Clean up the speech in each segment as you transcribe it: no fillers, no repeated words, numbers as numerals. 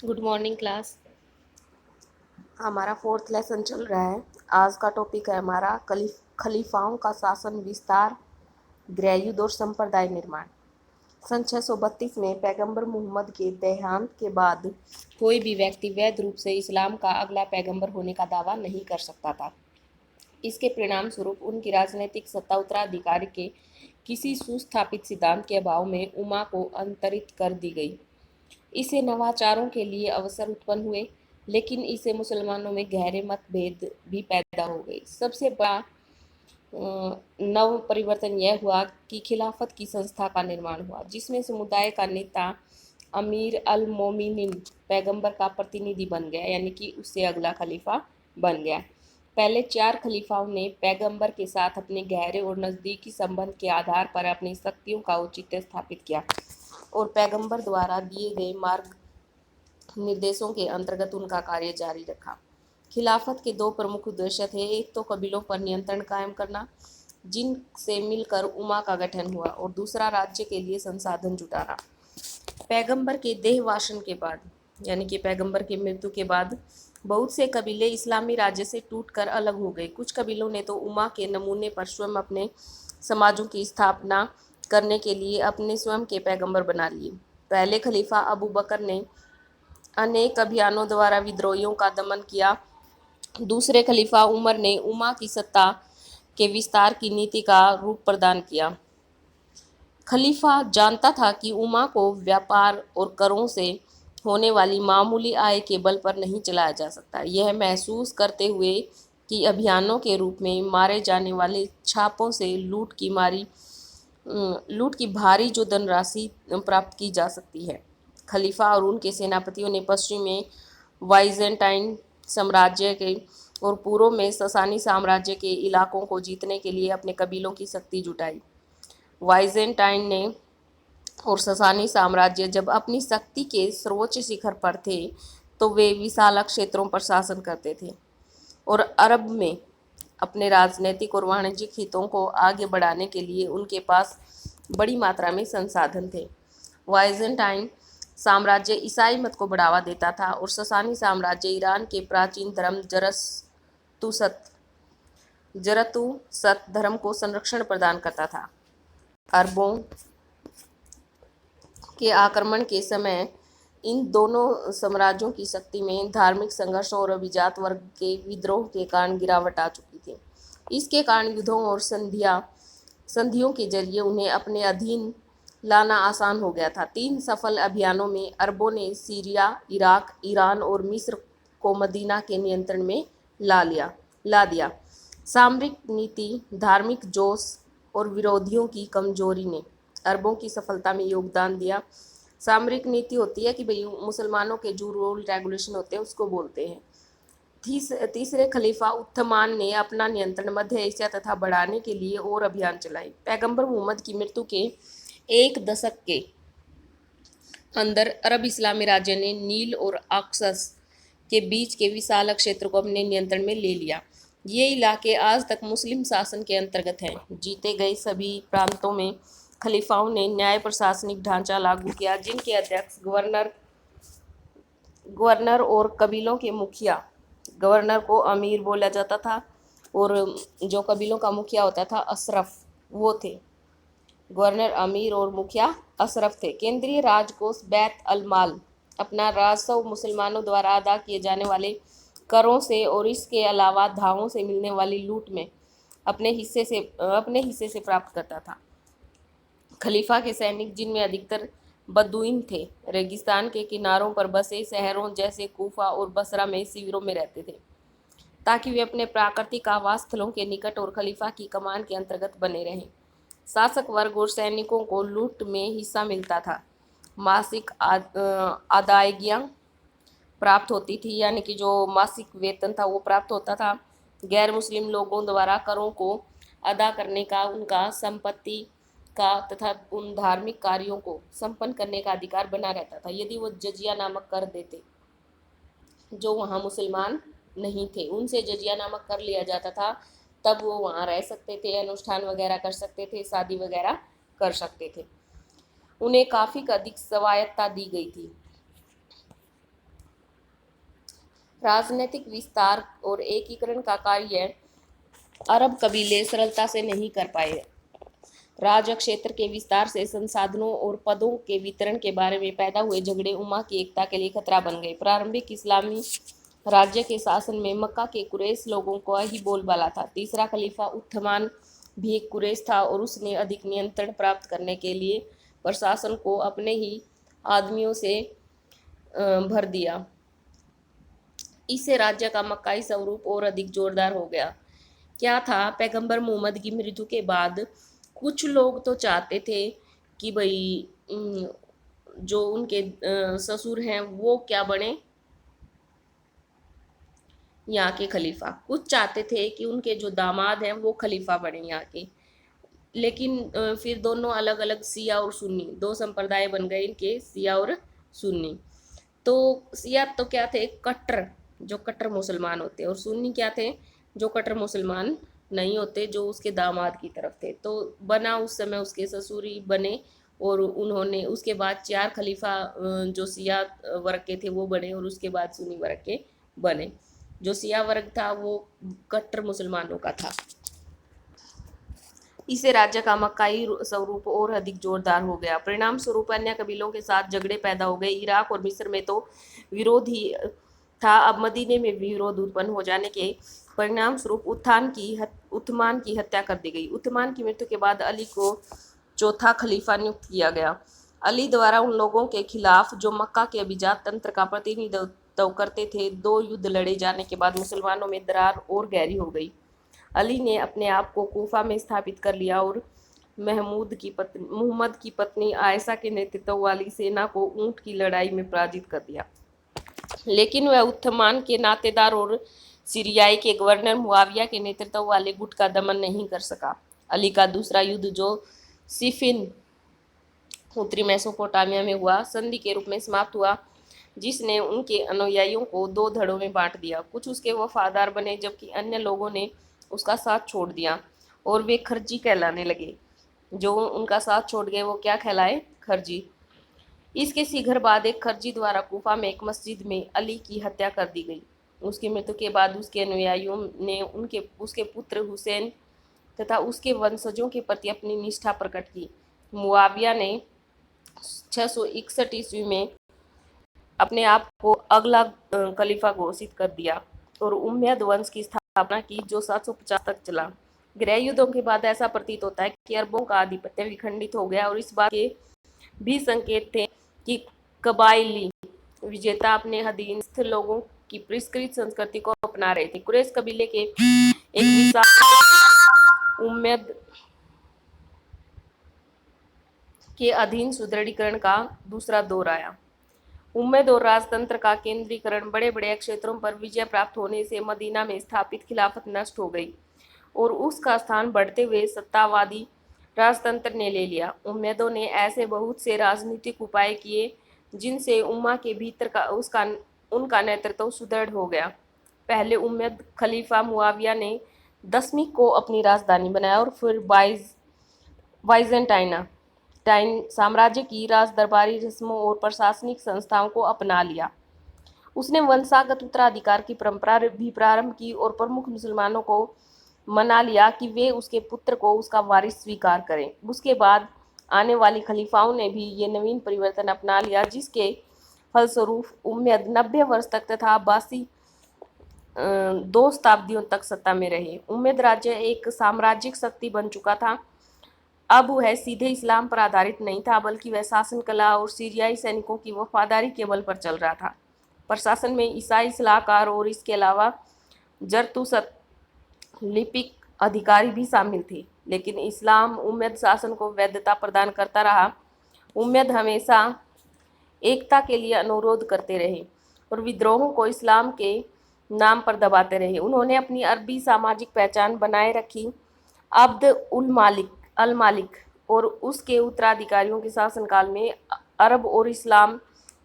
Good morning class. हमारा fourth lesson चल रहा है। आज का टॉपिक है हमारा खलीफाओं का शासन विस्तार, ग्रहयुद्ध और संप्रदाय निर्माण। सन 632 में पैगंबर मोहम्मद के देहांत के बाद कोई भी व्यक्ति वैध रूप से इस्लाम का अगला पैगंबर होने का दावा नहीं कर सकता था। इसके परिणाम स्वरूप उनकी राजनीतिक सत्ता उत्तराधिकारी के किसी सुस्थापित सिद्धांत के अभाव में उमा को अंतरित कर दी गई। इससे नवाचारों के लिए अवसर उत्पन्न हुए, लेकिन इससे मुसलमानों में गहरे मतभेद भी पैदा हो गए। सबसे बड़ा नव परिवर्तन यह हुआ कि खिलाफत की संस्था का निर्माण हुआ, जिसमें समुदाय का नेता अमीर अल मोमिनीन पैगंबर का प्रतिनिधि बन गया, यानी कि उससे अगला खलीफा बन गया। पहले 4 खलीफाओं ने पैगंबर के साथ अपने गहरे और नज़दीकी संबंध के आधार पर अपनी शक्तियों का औचित्य स्थापित किया और पैगंबर द्वारा दिए गए मार्ग निर्देशों के अंतर्गत उनका कार्य जारी रखा। खिलाफत के 2 प्रमुख उद्देश्य थे। एक तो कबीलों पर नियंत्रण कायम करना, जिनसे मिलकर उमा का गठन हुआ, और दूसरा राज्य के लिए संसाधन जुटाना। पैगंबर के देहवासन के बाद, यानी कि पैगंबर की मृत्यु के बाद, बहुत से कबीले इस्लामी राज्य से टूटकर अलग हो गए। कुछ कबीलों ने तो उमा के नमूने पर स्वयं अपने समाजों की स्थापना करने के लिए अपने स्वयं के पैगंबर बना लिए। पहले खलीफा अबू बकर ने अनेक अभियानों द्वारा विद्रोहियों का दमन किया। दूसरे खलीफा उमर ने उमा की सत्ता के विस्तार की नीति का रूप प्रदान किया। खलीफा जानता था कि उमा को व्यापार और करों से होने वाली मामूली आय के बल पर नहीं चलाया जा सकता। यह महसूस करते हुए कि अभियानों के रूप में मारे जाने वाले छापों से लूट की भारी जो धनराशि प्राप्त की जा सकती है। खलीफा और उनके सेनापतियों ने पश्चिम में वाइजेंटाइन साम्राज्य के और पूर्व में ससानी साम्राज्य के इलाकों को जीतने के लिए अपने कबीलों की शक्ति जुटाई। वाइजेंटाइन ने और ससानी साम्राज्य जब अपनी शक्ति के सर्वोच्च शिखर पर थे, तो वे विशाल क्षेत्रों पर शासन करते थे और अरब में अपने राजनीतिक और वाणिज्यिक हितों को आगे बढ़ाने के लिए उनके पास बड़ी मात्रा में संसाधन थे। वाइजेंटाइन साम्राज्य ईसाई मत को बढ़ावा देता था और ससानी साम्राज्य ईरान के प्राचीन धर्म जरतुसत धर्म को संरक्षण प्रदान करता था। अरबों के आक्रमण के समय इन दोनों साम्राज्यों की शक्ति में धार्मिक संघर्षों और अभिजात वर्ग के विद्रोह के कारण गिरावट आ चुकी थी। इसके कारण युद्धों और संधियों के जरिए उन्हें अपने अधीन लाना आसान हो गया था। 3 सफल अभियानों में अरबों ने सीरिया, इराक, ईरान और मिस्र को मदीना के नियंत्रण में ला दिया। सामरिक नीति, धार्मिक जोश और विरोधियों की कमजोरी ने अरबों की सफलता में योगदान दिया। सामरिक नीति होती है कि भाई मुसलमानों के जो रूल रेगुलेशन होते हैं उसको बोलते हैं। तीसरे खलीफा उथमान ने अपना नियंत्रण मध्य एशिया तथा बढ़ाने के लिए और अभियान चलाए। पैगंबर मोहम्मद की मृत्यु के 1 दशक के अंदर अरब इस्लामी राज्य ने नील और अक्सस के बीच के विशाल क्षेत्र को अपने नियंत्रण में ले लिया। ये इलाके आज तक मुस्लिम शासन के अंतर्गत हैं। जीते गए सभी प्रांतों में खलीफाओं ने न्याय प्रशासनिक ढांचा लागू किया, जिनके अध्यक्ष गवर्नर और कबीलों के मुखिया। गवर्नर को अमीर बोला जाता था और जो कबीलों का मुखिया होता था अशरफ, वो थे। गवर्नर अमीर और मुखिया अशरफ थे। केंद्रीय राजकोष बैत अल माल अपना राजस्व मुसलमानों द्वारा अदा किए जाने वाले करों से और इसके अलावा धावों से मिलने वाली लूट में अपने हिस्से से प्राप्त करता था। खलीफा के सैनिक, जिनमें अधिकतर बदुइन थे, रेगिस्तान के किनारों पर बसे शहरों जैसे कूफा और बसरा में शिविरों में रहते थे, ताकि वे अपने प्राकृतिक आवास स्थलों के निकट और खलीफा की कमान के अंतर्गत बने रहें। शासक वर्ग और सैनिकों को लूट में हिस्सा मिलता था। मासिक आदायगियाँ प्राप्त होती थी, यानी कि जो मासिक वेतन था वो प्राप्त होता था। गैर मुस्लिम लोगों द्वारा करों को अदा करने का, उनका संपत्ति का तथा उन धार्मिक कार्यों को संपन्न करने का अधिकार बना रहता था, यदि वो जजिया नामक कर देते। जो वहाँ मुसलमान नहीं थे उनसे जजिया नामक कर लिया जाता था, तब वो वहाँ रह सकते थे, अनुष्ठान वगैरह कर सकते थे, शादी वगैरह कर सकते थे। उन्हें काफ़ी अधिक स्वायत्तता दी गई थी। राजनीतिक विस्तार और एकीकरण का कार्य अरब कबीले सरलता से नहीं कर पाए। राज क्षेत्र के विस्तार से संसाधनों और पदों के वितरण के बारे में पैदा हुए झगड़े उम्मा की एकता के लिए खतरा बन गए। प्रारंभिक इस्लामी राज्य के शासन में मक्का के कुरैश लोगों को ही बोलबाला था। तीसरा खलीफा उथमान भी एक कुरैश था और उसने अधिक नियंत्रण प्राप्त करने के लिए प्रशासन को अपने ही आदमियों से भर दिया। इससे राज्य का मक्काई स्वरूप और अधिक जोरदार हो गया। क्या था, पैगंबर मोहम्मद की मृत्यु के बाद कुछ लोग तो चाहते थे कि भाई जो उनके ससुर हैं वो क्या बने, यहाँ के खलीफा। कुछ चाहते थे कि उनके जो दामाद हैं वो खलीफा बने यहाँ के। लेकिन फिर दोनों अलग अलग सिया और सुन्नी दो संप्रदाय बन गए इनके, सिया और सुन्नी। तो सिया तो क्या थे, कट्टर, जो कट्टर मुसलमान होते, और सुन्नी क्या थे, जो कट्टर मुसलमान नहीं होते, जो उसके दामाद की तरफ थे। तो बना उस समय उसके ससुरी बने और उन्होंने उसके बाद 4 खलीफा जो सिया वर्ग के थे वो बने और उसके बाद सुन्नी वर्ग के बने। जो सिया वर्ग था वो कट्टर मुसलमानों का था। इससे राज्य का मक्काई स्वरूप और अधिक जोरदार हो गया। परिणाम स्वरूप अन्य कबीलों के साथ झगड़े पैदा हो गए। इराक और मिस्र में तो विरोध ही था, अब मदीने में भी विरोध उत्पन्न हो जाने के परिणाम स्वरूप उथमान की हत्या कर दी गई। उथमान की मृत्यु के बाद अली को चौथा खलीफा नियुक्त किया गया। अली द्वारा उन लोगों के खिलाफ जो मक्का के अभिजात तंत्र का प्रतिनिधित्व करते थे, 2 युद्ध लड़े जाने के बाद मुसलमानों में दरार और गहरी हो गई। अली ने अपने आप को कूफा में स्थापित कर लिया और मुहम्मद की पत्नी आयशा के नेतृत्व वाली सेना को ऊंट की लड़ाई में पराजित कर दिया। लेकिन वह उथमान के नातेदार और सीरियाई के गवर्नर मुआविया के नेतृत्व वाले गुट का दमन नहीं कर सका। अली का दूसरा युद्ध, जो सिफिन उत्तरी मेसोपोटामिया में हुआ, संधि के रूप में समाप्त हुआ, जिसने उनके अनुयायियों को 2 धड़ों में बांट दिया। कुछ उसके वफादार बने जबकि अन्य लोगों ने उसका साथ छोड़ दिया और वे खर्जी कहलाने लगे। जो उनका साथ छोड़ गए वो क्या कहलाए, खर्जी। इसके शीघ्र बाद एक खर्जी द्वारा कूफा में एक मस्जिद में अली की हत्या कर दी गई। उसकी मृत्यु के बाद उसके अनुयायियों ने उसके पुत्र हुसैन तथा उसके वंशजों के प्रति अपनी निष्ठा प्रकट की। मुआविया ने 661 ईस्वी में अपने आप को अगला खलीफा घोषित कर दिया और उम्मयद वंश की स्थापना की, जो 750 तक चला। गृह युद्धों के बाद ऐसा प्रतीत होता है कि अरबों का आधिपत्य विखंडित हो गया और इस बात के भी संकेत थे कि कबाइली विजेता अपने अधीनस्थ लोगों की परिष्कृत संस्कृति को अपना रहे थे। कुरैश कबीले के एक विशाल उम्मयद के अधीन सुदृढ़ीकरण का दूसरा दौर आया। उम्मयद और राजतंत्र का केंद्रीकरण, बड़े बड़े क्षेत्रों पर विजय प्राप्त होने से मदीना में स्थापित खिलाफत नष्ट हो गई और उसका स्थान बढ़ते हुए सत्तावादी राजतंत्र ने ले लिया। उम्मयदों ने ऐसे बहुत से राजनीतिक उपाय किए जिनसे उम्मा के भीतर का उनका नेतृत्व सुदृढ़ हो गया। पहले उम्मयद खलीफा मुआविया ने 10वीं को अपनी राजधानी बनाया और फिर बाइजेंटाइन साम्राज्य की राज दरबारी रस्मों और प्रशासनिक संस्थाओं को अपना लिया। उसने वंशागत उत्तराधिकार की परंपरा भी प्रारंभ की और प्रमुख मुसलमानों को मना लिया कि वे उसके पुत्र को उसका वारिस स्वीकार करें। उसके बाद आने वाले खलीफाओं ने भी ये नवीन परिवर्तन अपना लिया, जिसके फलस्वरूप उम्मयद 90 वर्ष तक तथा अब्बासी 2 शताब्दियों तक सत्ता में रहे। उम्मयद राज्य एक साम्राज्यिक शक्ति बन चुका था। अब वह सीधे इस्लाम पर आधारित नहीं था, बल्कि वह शासन कला और सीरियाई सैनिकों की वफादारी के बल पर चल रहा था। प्रशासन में ईसाई सलाहकार और इसके अलावा जरतुसत लिपिक अधिकारी भी शामिल थे, लेकिन इस्लाम उम्मयद शासन को वैधता प्रदान करता रहा। उम्मयद हमेशा एकता के लिए अनुरोध करते रहे और विद्रोहों को इस्लाम के नाम पर दबाते रहे। उन्होंने अपनी अरबी सामाजिक पहचान बनाए रखी। अब्द अल मालिक और उसके उत्तराधिकारियों के शासनकाल में अरब और इस्लाम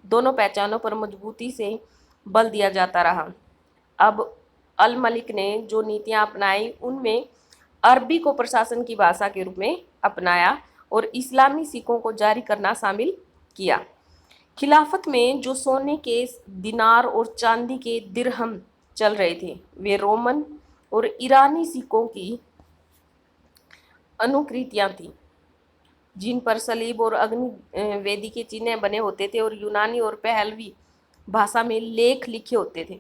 दोनों पहचानों पर मजबूती से बल दिया जाता रहा। अब अल मलिक ने जो नीतियां अपनाई उनमें अरबी को प्रशासन की भाषा के रूप में अपनाया और इस्लामी सिक्कों को जारी करना शामिल किया। खिलाफत में जो सोने के दिनार और चांदी के दिरहम चल रहे थे वे रोमन और ईरानी सिक्कों की अनुकृतियां थीं, जिन पर सलीब और अग्नि वेदी के चिन्ह बने होते थे और यूनानी और पहलवी भाषा में लेख लिखे होते थे।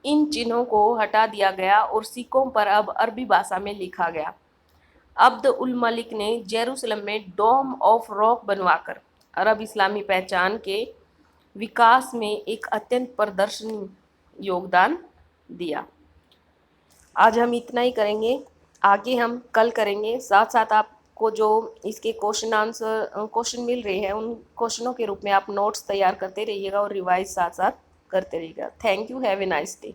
इन चिन्हों को हटा दिया गया और सिक्कों पर अब अरबी भाषा में लिखा गया। अब्द उल मलिक ने जेरूसलम में डोम ऑफ रॉक बनवाकर अरब इस्लामी पहचान के विकास में एक अत्यंत प्रदर्शनीय योगदान दिया। आज हम इतना ही करेंगे, आगे हम कल करेंगे। साथ साथ आपको जो इसके क्वेश्चन मिल रहे हैं उन क्वेश्चनों के रूप में आप नोट्स तैयार करते रहिएगा और रिवाइज साथ साथ करते रहिएगा। Thank you, have a nice day.